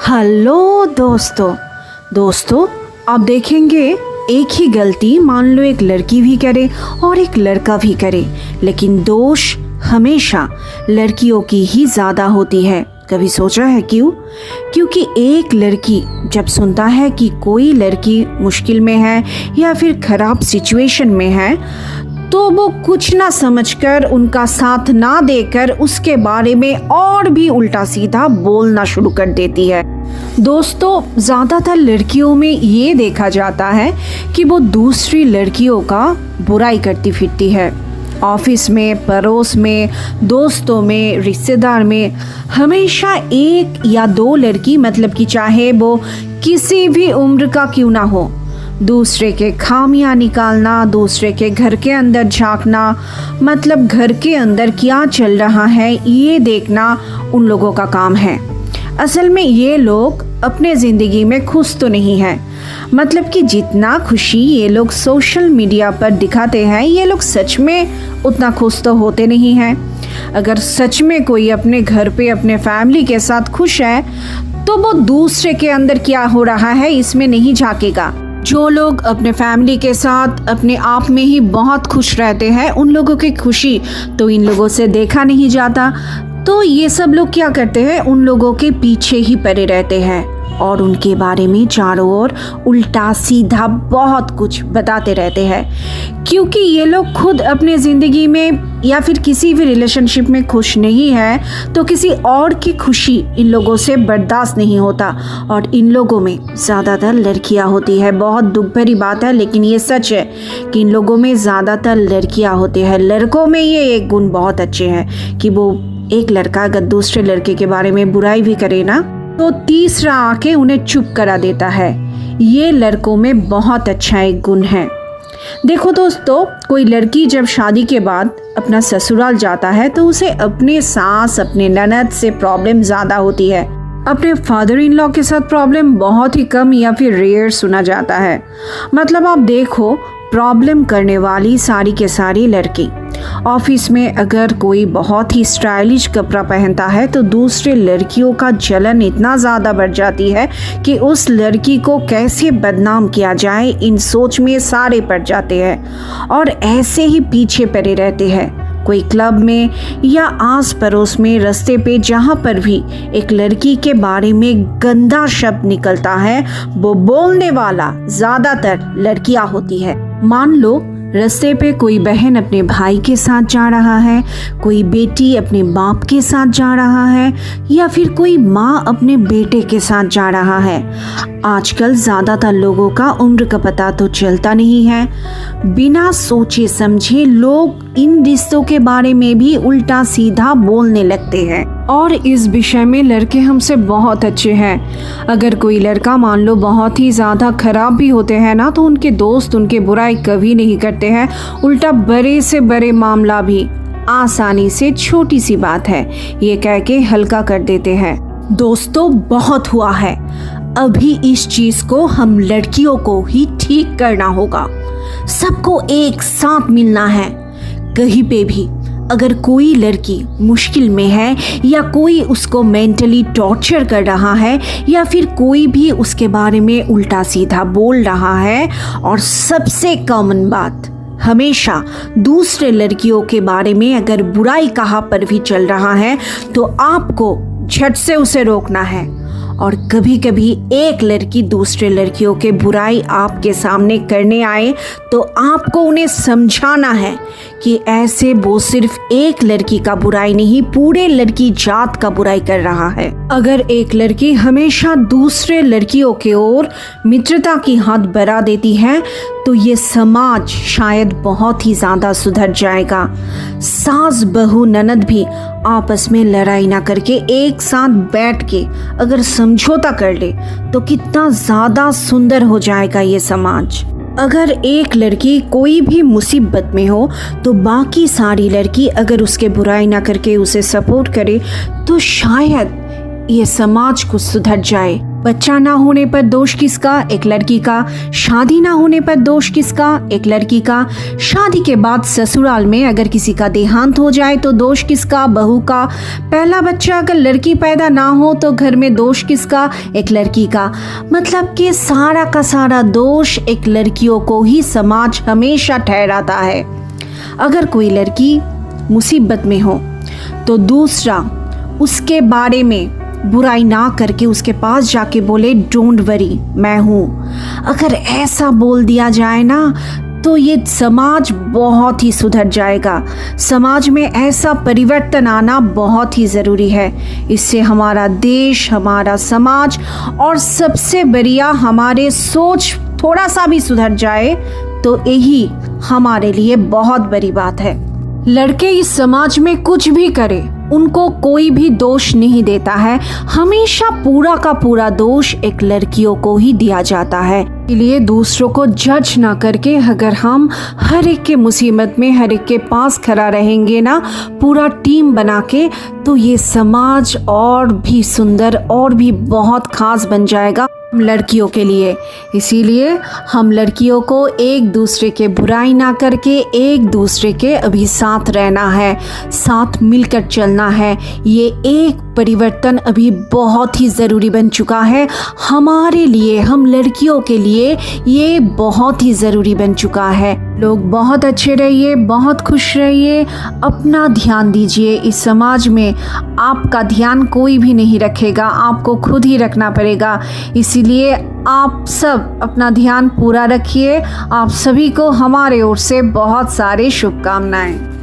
Hello दोस्तों आप देखेंगे एक ही गलती मान लो एक लड़की भी करे और एक लड़का भी करे, लेकिन दोष हमेशा लड़कियों की ही ज़्यादा होती है। कभी सोचा है क्यों? क्योंकि एक लड़की जब सुनता है कि कोई लड़की मुश्किल में है या फिर ख़राब सिचुएशन में है तो वो कुछ ना समझकर, उनका साथ ना देकर उसके बारे में और भी उल्टा सीधा बोलना शुरू कर देती है। दोस्तों, ज़्यादातर लड़कियों में ये देखा जाता है कि वो दूसरी लड़कियों का बुराई करती फिरती है। ऑफिस में, पड़ोस में, दोस्तों में, रिश्तेदार में हमेशा एक या दो लड़की, मतलब कि चाहे वो किसी भी उम्र का क्यों ना हो, दूसरे के खामियां निकालना, दूसरे के घर के अंदर झांकना, मतलब घर के अंदर क्या चल रहा है ये देखना उन लोगों का काम है। असल में ये लोग अपने ज़िंदगी में खुश तो नहीं हैं, मतलब कि जितना खुशी ये लोग सोशल मीडिया पर दिखाते हैं ये लोग सच में उतना खुश तो होते नहीं हैं। अगर सच में कोई अपने घर पे अपने फैमिली के साथ खुश है तो वो दूसरे के अंदर क्या हो रहा है इसमें नहीं झांकेगा। जो लोग अपने फैमिली के साथ अपने आप में ही बहुत खुश रहते हैं उन लोगों की खुशी तो इन लोगों से देखा नहीं जाता, तो ये सब लोग क्या करते हैं, उन लोगों के पीछे ही पड़े रहते हैं और उनके बारे में चारों ओर उल्टा सीधा बहुत कुछ बताते रहते हैं। क्योंकि ये लोग खुद अपने ज़िंदगी में या फिर किसी भी रिलेशनशिप में खुश नहीं है तो किसी और की खुशी इन लोगों से बर्दाश्त नहीं होता, और इन लोगों में ज़्यादातर लड़कियां होती है। बहुत दुख भरी बात है लेकिन ये सच है कि इन लोगों में ज़्यादातर लड़कियां होती है। लड़कों में ये एक गुण बहुत अच्छे हैं कि वो एक लड़का अगर दूसरे लड़के के बारे में बुराई भी करे ना तो तीसरा आके उन्हें चुप करा देता है। ये लड़कों में बहुत अच्छा एक गुण है। देखो दोस्तों, कोई लड़की जब शादी के बाद अपना ससुराल जाता है तो उसे अपने सास, अपने ननद से प्रॉब्लम ज़्यादा होती है। अपने फादर इन लॉ के साथ प्रॉब्लम बहुत ही कम या फिर रेयर सुना जाता है। मतलब आप देखो, प्रॉब्लम करने वाली सारी के सारी लड़की। ऑफिस में अगर कोई बहुत ही स्टाइलिश कपड़ा पहनता है तो दूसरे लड़कियों का जलन इतना ज़्यादा बढ़ जाती है कि उस लड़की को कैसे बदनाम किया जाए इन सोच में सारे पड़ जाते हैं और ऐसे ही पीछे पड़े रहते हैं। कोई क्लब में या आस पड़ोस में, रास्ते पे जहाँ पर भी एक लड़की के बारे में गंदा शब्द निकलता है वो बोलने वाला ज़्यादातर लड़कियाँ होती है। मान लो रास्ते पे कोई बहन अपने भाई के साथ जा रहा है, कोई बेटी अपने बाप के साथ जा रहा है या फिर कोई माँ अपने बेटे के साथ जा रहा है। आजकल ज़्यादातर लोगों का उम्र का पता तो चलता नहीं है। बिना सोचे समझे लोग इन रिश्तों के बारे में भी उल्टा सीधा बोलने लगते हैं और इस विषय में लड़के हमसे बहुत अच्छे हैं। अगर कोई लड़का मान लो बहुत ही ज़्यादा खराब भी होते हैं ना तो उनके दोस्त उनके बुराई कभी नहीं करते हैं, उल्टा बड़े से बड़े मामला भी आसानी से छोटी सी बात है ये कह के हल्का कर देते हैं। दोस्तों, बहुत हुआ है, अभी इस चीज़ को हम लड़कियों को ही ठीक करना होगा। सबको एक साथ मिलना है। कहीं पे भी अगर कोई लड़की मुश्किल में है या कोई उसको मेंटली टॉर्चर कर रहा है या फिर कोई भी उसके बारे में उल्टा सीधा बोल रहा है, और सबसे कॉमन बात, हमेशा दूसरे लड़कियों के बारे में अगर बुराई कहा पर भी चल रहा है तो आपको झट से उसे रोकना है। और कभी कभी एक लड़की दूसरे लड़कियों के बुराई आपके सामने करने आए तो आपको उन्हें समझाना है कि ऐसे वो सिर्फ एक लड़की का बुराई नहीं, पूरे लड़की जात का बुराई कर रहा है। अगर एक लड़की हमेशा दूसरे लड़कियों के ओर मित्रता की हाथ बढ़ा देती है तो ये समाज शायद बहुत ही ज़्यादा सुधर जाएगा। सास, बहू, ननद भी आपस में लड़ाई ना करके एक साथ बैठ के अगर समझौता कर ले तो कितना ज़्यादा सुंदर हो जाएगा ये समाज। अगर एक लड़की कोई भी मुसीबत में हो तो बाकी सारी लड़की अगर उसके बुराई ना करके उसे सपोर्ट करे तो शायद ये समाज कुछ सुधर जाए। बच्चा ना होने पर दोष किसका? एक लड़की का। शादी ना होने पर दोष किसका? एक लड़की का। शादी के बाद ससुराल में अगर किसी का देहांत हो जाए तो दोष किसका? बहू का। पहला बच्चा अगर लड़की पैदा ना हो तो घर में दोष किसका? एक लड़की का। मतलब कि सारा का सारा दोष एक लड़कियों को ही समाज हमेशा ठहराता है। अगर कोई लड़की मुसीबत में हो तो दूसरा उसके बारे में बुराई ना करके उसके पास जाके बोले डोंट वरी, मैं हूँ। अगर ऐसा बोल दिया जाए ना तो ये समाज बहुत ही सुधर जाएगा। समाज में ऐसा परिवर्तन आना बहुत ही ज़रूरी है। इससे हमारा देश, हमारा समाज और सबसे बढ़िया हमारे सोच थोड़ा सा भी सुधर जाए तो यही हमारे लिए बहुत बड़ी बात है। लड़के इस समाज में कुछ भी करें, उनको कोई भी दोष नहीं देता है। हमेशा पूरा का पूरा दोष एक लड़कियों को ही दिया जाता है। इसलिए दूसरों को जज ना करके अगर हम हर एक के मुसीबत में हर एक के पास खड़ा रहेंगे ना, पूरा टीम बना के, तो ये समाज और भी सुंदर और भी बहुत खास बन जाएगा लड़कियों के लिए। इसीलिए हम लड़कियों को एक दूसरे के बुराई ना करके एक दूसरे के अभी साथ रहना है, साथ मिलकर चलना है। ये एक परिवर्तन अभी बहुत ही ज़रूरी बन चुका है हमारे लिए, हम लड़कियों के लिए ये बहुत ही ज़रूरी बन चुका है। लोग बहुत अच्छे रहिए, बहुत खुश रहिए, अपना ध्यान दीजिए। इस समाज में आपका ध्यान कोई भी नहीं रखेगा, आपको खुद ही रखना पड़ेगा। इसीलिए आप सब अपना ध्यान पूरा रखिए। आप सभी को हमारे ओर से बहुत सारे शुभकामनाएं।